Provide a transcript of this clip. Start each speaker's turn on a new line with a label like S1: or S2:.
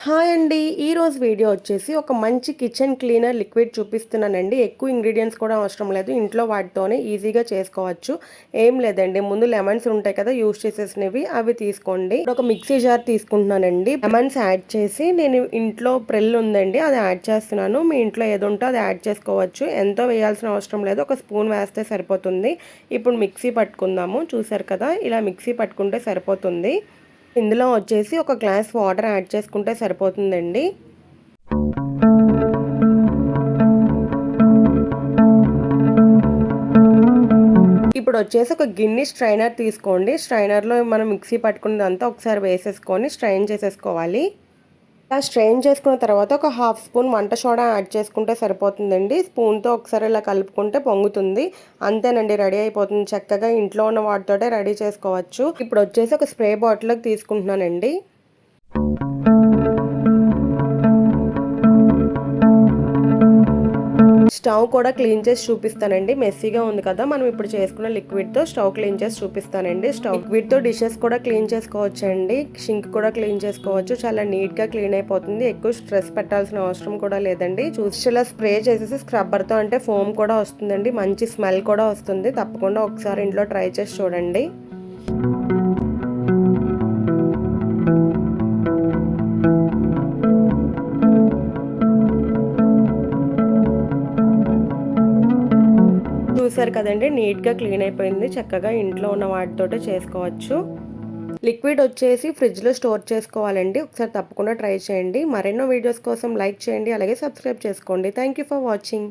S1: Hi అండి. ఈరోజు video వచ్చేసి ఒక మంచి కిచెన్ క్లీనర్ లిక్విడ్ చూపిస్తున్నానండి. ఎక్కువ ఇంగ్రీడియంట్స్ కూడా అవసరం లేదు. ఇంట్లో వాటితోనే ఈజీగా చేసుకోవచ్చు. ఏం లేదండి, ముందు లెమన్స్ ఉంటాయి కదా యూస్ చేసేసినవి, అవి తీసుకోండి. ఇప్పుడు ఒక మిక్సీ జార్ తీసుకుంటున్నానండి. లెమన్స్ యాడ్ చేసి, నేను ఇంట్లో ప్రెల్ ఉందండి అది యాడ్ చేస్తున్నాను. మీ ఇంట్లో ఏది ఉంటే అది యాడ్ చేసుకోవచ్చు. ఎంతో వేయాల్సిన అవసరం లేదు, ఒక స్పూన్ వేస్తే సరిపోతుంది. ఇప్పుడు మిక్సీ పట్టుకుందాము. చూసారు కదా, ఇలా మిక్సీ పట్టుకుంటే సరిపోతుంది. ఇందులో వచ్చేసి ఒక గ్లాస్ వాటర్ యాడ్ చేసుకుంటే సరిపోతుందండి. ఇప్పుడు వచ్చేసి ఒక గిన్నె స్ట్రైనర్ తీసుకోండి. స్ట్రైనర్లో మనం మిక్సీ పట్టుకున్నదంతా ఒకసారి వేసేసుకొని స్ట్రైన్ చేసేసుకోవాలి. ఇలా స్ట్రెయిన్ చేసుకున్న తర్వాత ఒక హాఫ్ స్పూన్ వంట సోడా యాడ్ చేసుకుంటే సరిపోతుందండి. స్పూన్తో ఒకసారి ఇలా కలుపుకుంటే పొంగుతుంది. అంతేనండి, రెడీ అయిపోతుంది. చక్కగా ఇంట్లో ఉన్న వాటితోటే రెడీ చేసుకోవచ్చు. ఇప్పుడు వచ్చేసి ఒక స్ప్రే బాటిల్లోకి తీసుకుంటున్నానండి. స్టవ్ కూడా క్లీన్ చేసి చూపిస్తానండి. మెస్సీగా ఉంది కదా, మనం ఇప్పుడు చేసుకున్న లిక్విడ్తో స్టవ్ క్లీన్ చేసి చూపిస్తానండి. లిక్విడ్తో డిషెస్ కూడా క్లీన్ చేసుకోవచ్చండి. షింక్ కూడా క్లీన్ చేసుకోవచ్చు. చాలా నీట్గా క్లీన్ అయిపోతుంది. ఎక్కువ స్ట్రెస్ పెట్టాల్సిన అవసరం కూడా లేదండి. చూసి ఇలా స్ప్రే చేసేసి స్క్రబ్బర్తో అంటే ఫోమ్ కూడా వస్తుందండి. మంచి స్మెల్ కూడా వస్తుంది. తప్పకుండా ఒకసారి ఇంట్లో ట్రై చేసి చూడండి. చూసారు కదండి, నీట్గా క్లీన్ అయిపోయింది. చక్కగా ఇంట్లో ఉన్న వాటితోటే చేసుకోవచ్చు. లిక్విడ్ వచ్చేసి ఫ్రిడ్జ్లో స్టోర్ చేసుకోవాలండి. ఒకసారి తప్పకుండా ట్రై చేయండి. మరెన్నో వీడియోస్ కోసం లైక్ చేయండి, అలాగే సబ్స్క్రైబ్ చేసుకోండి. Thank you for watching.